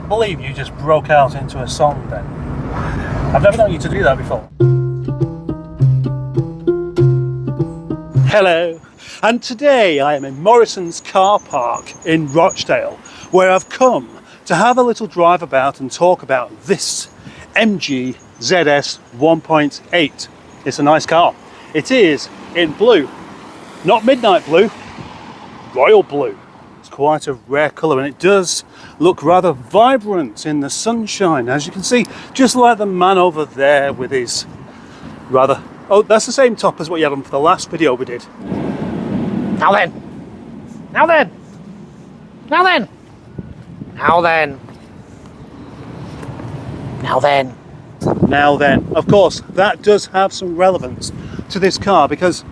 can't believe you just broke out into a song then. I've never known you to do that before. Hello, and today I am in Morrison's car park in Rochdale, where I've come to have a little drive about and talk about this MG ZS 1.8. It's a nice car. It is in blue, not midnight blue, royal blue. It's quite a rare colour, and it does look rather vibrant in the sunshine, as you can see, just like the man over there with his rather... Oh, that's the same top as what you had on for the last video we did. Now then. Now then. Now then. Now then. Now then. Now then. Of course, that does have some relevance to this car because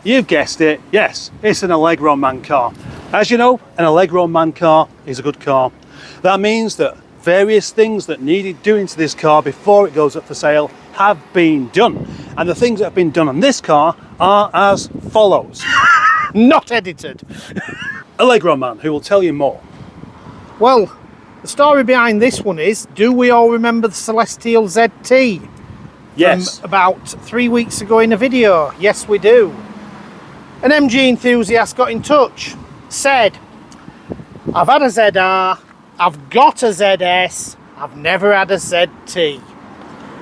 you've guessed it, yes, it's an Allegroman car. As you know, an Allegroman car is a good car. That means that various things that needed doing to this car before it goes up for sale have been done. And the things that have been done on this car are as follows. Not edited. Allegroman, who will tell you more. Well, the story behind this one is, do we all remember the Celestial ZT? Yes. From about 3 weeks ago in a video? Yes, we do. An MG enthusiast got in touch, said, I've had a ZR, I've got a ZS, I've never had a ZT.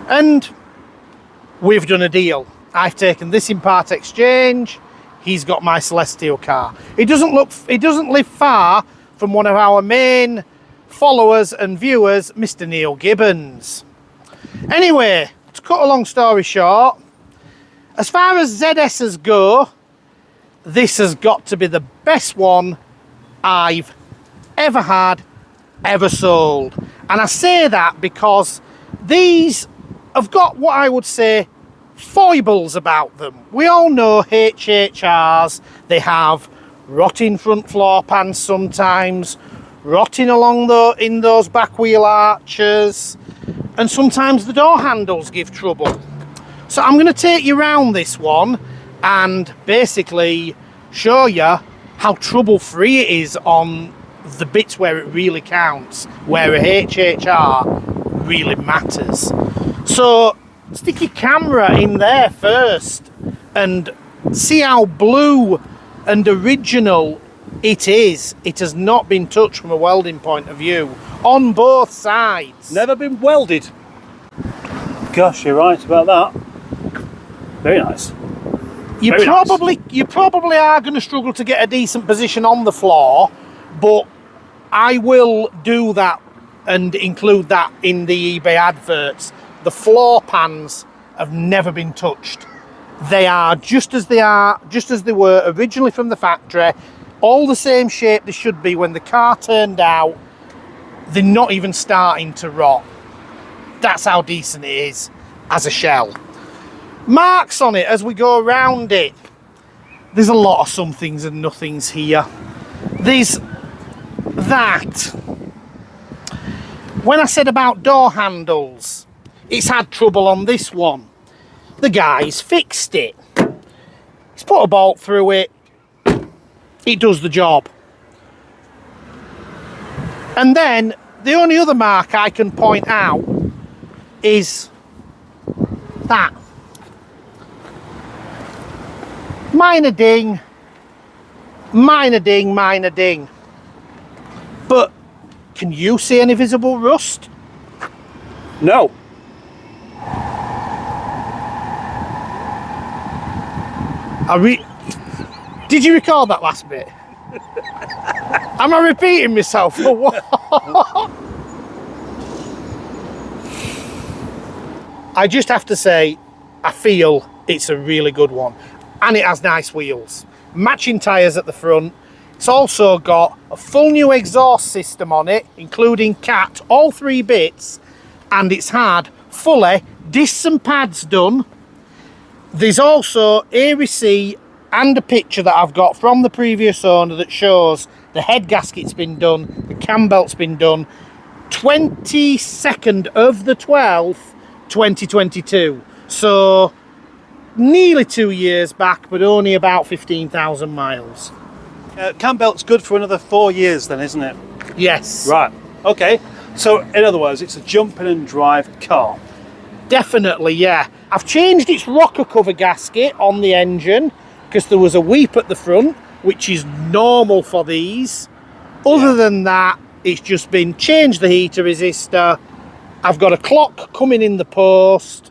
And we've done a deal. I've taken this in part exchange, he's got my Celestial car. It doesn't live far from one of our main followers and viewers, Mr. Neil Gibbons. Anyway, to cut a long story short, as far as ZS's go, this has got to be the best one I've ever had, ever sold. And I say that because these have got what I would say foibles about them. We all know HHRs, they have rotting front floor pans sometimes, rotting along in those back wheel arches, and sometimes the door handles give trouble. So I'm going to take you around this one and basically show you how trouble free it is on the bits where it really counts, where a HHR really matters. So stick your camera in there first and see how blue and original it is. It has not been touched from a welding point of view on both sides. Never been welded. Gosh, you're right about that. Very nice. You probably are going to struggle to get a decent position on the floor, but I will do that and include that in the eBay adverts. The floor pans have never been touched. They are just as they were originally from the factory, all the same shape they should be when the car turned out. They're not even starting to rot. That's how decent it is as a shell. Marks on it as we go around it. There's a lot of somethings and nothings here. There's that. When I said about door handles, it's had trouble on this one. The guy's fixed it. He's put a bolt through it. It does the job. And then the only other mark I can point out is that. Minor ding, minor ding, minor ding. But can you see any visible rust? No. Did you record that last bit? Am I repeating myself or what? I just have to say, I feel it's a really good one. And it has nice wheels. Matching tyres at the front. It's also got a full new exhaust system on it, including cat, all three bits. And it's had fully discs and pads done. There's also a receipt and a picture that I've got from the previous owner that shows the head gasket's been done, the cam belt's been done, 22nd of the 12th, 2022. So nearly 2 years back, but only about 15,000 miles. Cam belt's good for another 4 years then, isn't it? Yes. Right, okay. So, in other words, it's a jump in and drive car. Definitely, yeah. I've changed its rocker cover gasket on the engine because there was a weep at the front, which is normal for these. Other than that, it's just been changed the heater resistor. I've got a clock coming in the post.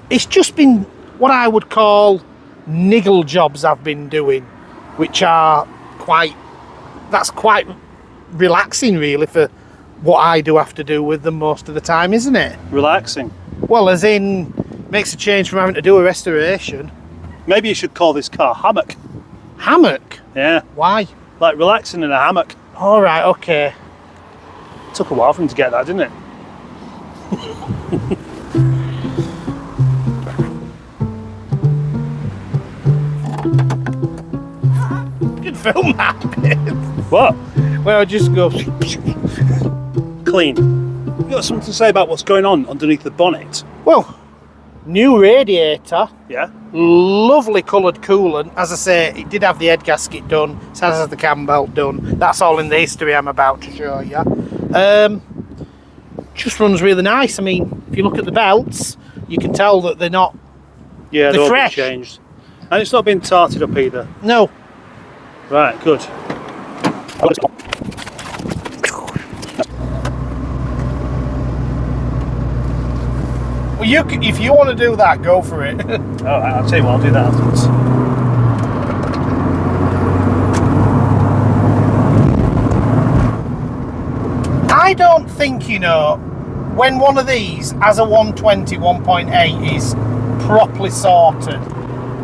It's just been what I would call niggle jobs I've been doing, which are quite relaxing really for what I do have to do with them most of the time, isn't it? Relaxing. Well, as in, makes a change from having to do a restoration. Maybe you should call this car hammock. Hammock? Yeah. Why? Like relaxing in a hammock. All right, okay. Took a while for him to get that, didn't it? You can film that bit. What? Well, just go. Clean. You got something to say about what's going on underneath the bonnet? Well, new radiator. Yeah. Lovely coloured coolant. As I say, it did have the head gasket done. It has the cam belt done. That's all in the history I'm about to show you. Just runs really nice. I mean, if you look at the belts, you can tell that they're not. Yeah, They're all been fresh. changed. And it's not been tarted up either. No. Right, good. Well, if you want to do that, go for it. All right, I'll tell you what, I'll do that afterwards. I don't think, when one of these has a 120 1.8 is properly sorted,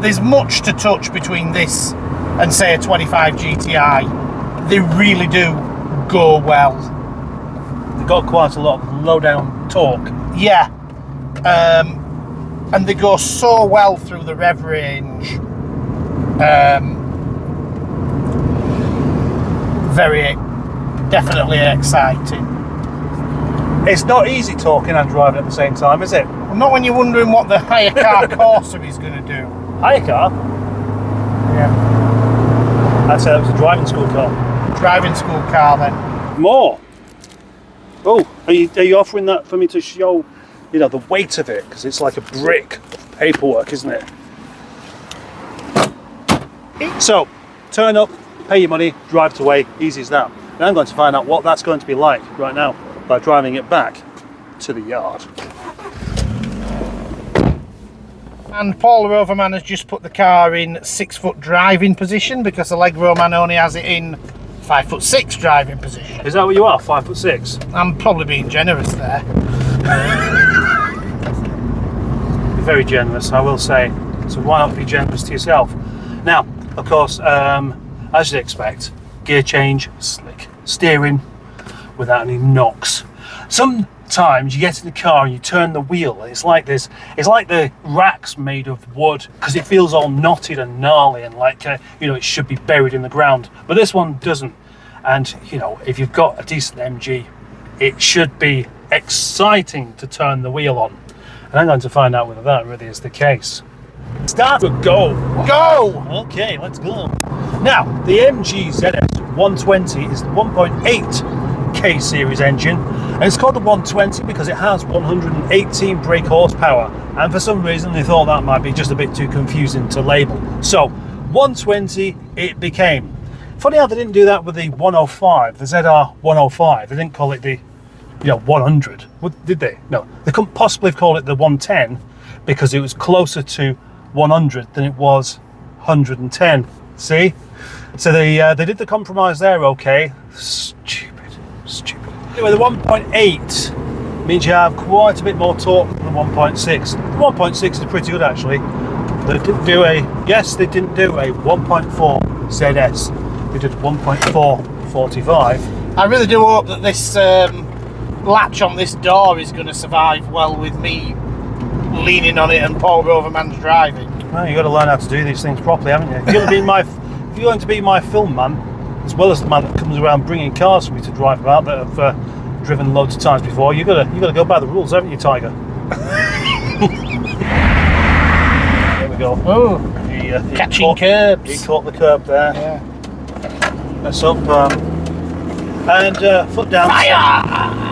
there's much to touch between this and say a 25 GTI. They really do go well. They've got quite a lot of low down torque. Yeah. And they go so well through the rev range. Definitely exciting. It's not easy talking and driving at the same time, is it? Well, not when you're wondering what the hire car Corsa is going to do. Hire car? Yeah. I'd say that was a driving school car. Driving school car then. More. Oh, are you offering that for me to show, the weight of it? Because it's like a brick of paperwork, isn't it? So, turn up, pay your money, drive away, easy as that. Now I'm going to find out what that's going to be like right now by driving it back to the yard. And Paul the Roverman has just put the car in 6 foot driving position because the Allegroman only has it in 5'6" driving position. Is that what you are, 5'6"? I'm probably being generous there. You're very generous, I will say. So why not be generous to yourself? Now, of course, as you'd expect, gear change, slick steering, without any knocks. Sometimes you get in the car and you turn the wheel and it's like the rack's made of wood because it feels all knotted and gnarly and like it should be buried in the ground, but this one doesn't. And if you've got a decent MG, it should be exciting to turn the wheel on, and I'm going to find out whether that really is the case. Start with go. Okay, let's go. Now, the MG ZS 120 is the 1.8 K series engine, and it's called the 120 because it has 118 brake horsepower, and for some reason they thought that might be just a bit too confusing to label. So 120 it became. Funny how they didn't do that with the 105, the ZR 105. They didn't call it the 100. What did they? No, they couldn't possibly have called it the 110 because it was closer to 100 than it was 110. See? So they did the compromise there, okay. Stupid. Anyway, the 1.8 means you have quite a bit more torque than the 1.6. The 1.6 is pretty good actually. They didn't do a 1.4 ZS. They did 1.4 45. I really do hope that this latch on this door is going to survive well with me leaning on it and Paul Roverman's driving. Well, you've got to learn how to do these things properly, haven't you? If you're going to be my film man, as well as the man that comes around bringing cars for me to drive about that have driven loads of times before, you've got to go by the rules, haven't you, Tiger? There we go. Oh, He catching curbs. He caught the curb there. Yeah. That's up. And foot down. Fire!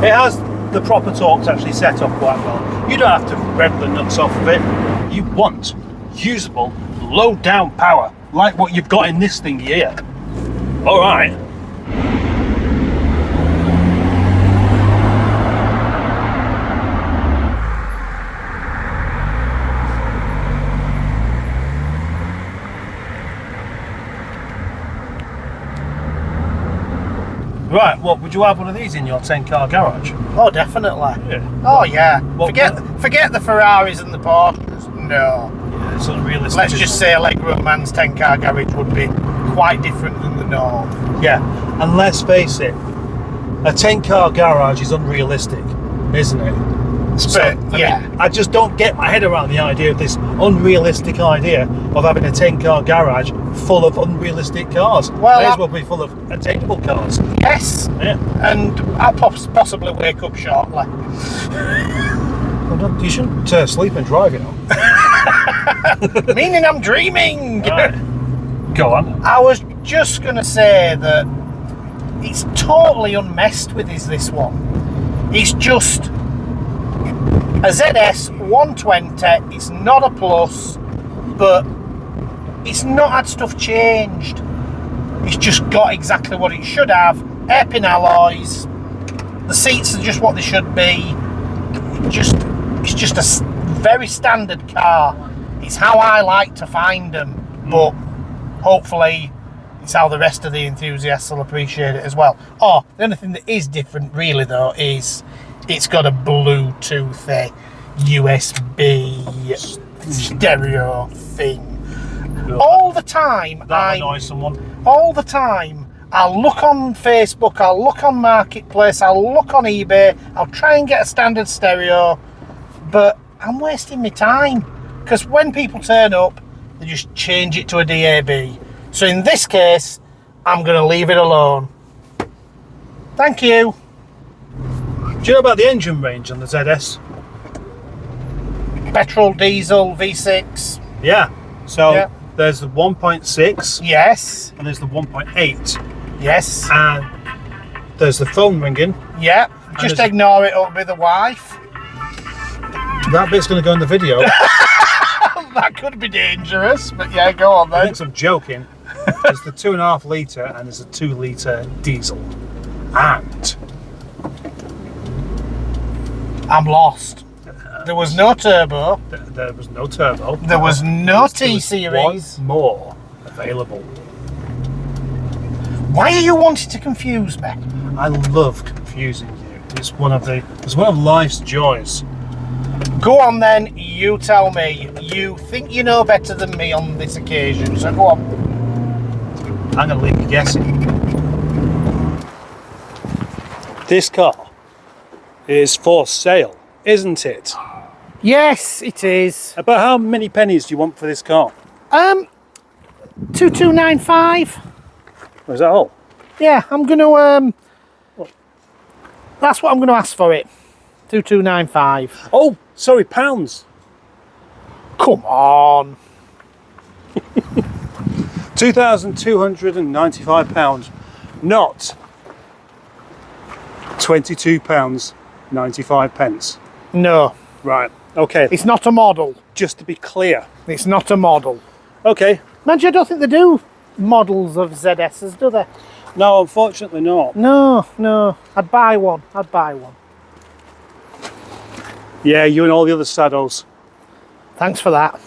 It has the proper torques actually set up quite well. You don't have to rev the nuts off of it. You want usable, low down power, like what you've got in this thing here. All right. Right, what would you have one of these in your 10-car garage? Oh, definitely. Yeah. Oh, yeah. What- Forget the Ferraris and the Porsches. No. Yeah, it's unrealistic. Let's just say Allegroman's 10-car garage would be quite different than the norm. Yeah, and let's face it, a 10-car garage is unrealistic, isn't it? I just don't get my head around the idea of this unrealistic idea of having a 10-car garage full of unrealistic cars. Well, May as well be full of attainable cars. Yes. Yeah. And I'll possibly wake up shortly. Well, you shouldn't sleep and drive, you know. Meaning I'm dreaming. Right. Go on. I was just going to say that it's totally unmessed with this one. It's just a ZS 120. It's not a plus, but it's not had stuff changed. It's just got exactly what it should have. Hairpin alloys. The seats are just what they should be. It's just a very standard car. It's how I like to find them, but hopefully it's how the rest of the enthusiasts will appreciate it as well. Oh, the only thing that is different really though is it's got a Bluetooth USB stereo thing. All the time That'll annoy someone. all the time I'll look on Facebook, I'll look on Marketplace, I'll look on eBay, I'll try and get a standard stereo, but I'm wasting my time because when people turn up they just change it to a DAB. So in this case I'm going to leave it alone. Thank you. Do you know about the engine range on the ZS? Petrol, diesel, V6. Yeah. So Yeah. there's the 1.6 Yes. and there's the 1.8, Yes. and there's the phone ringing. Yeah. Just there's- ignore it, it'll be the wife. That bit's going to go in the video. That could be dangerous, but yeah, go on I then. think I'm joking. There's the 2.5 litre and there's a 2 litre diesel. And I'm lost. There was no turbo. there was no turbo. There was no There was T-Series. one more available. Why are you wanting to confuse me? I love confusing you. It's one of life's joys. Go on then, you tell me. You think you know better than me on this occasion, so go on. I'm going to leave you guessing. This car is for sale, isn't it? Yes, it is. About how many pennies do you want for this car? 2295. Is that all? Yeah, I'm gonna that's what I'm gonna ask for it. 2295. Oh, sorry, pounds. Come on. £2,295, not £22.95. No, Right, okay, it's not a model. just to be clear. It's not a model. Okay, Mind you, I don't think they do models of ZS's, do they? no, unfortunately not. No, no. I'd buy one. I'd buy one. Yeah, you and all the other saddos. Thanks for that.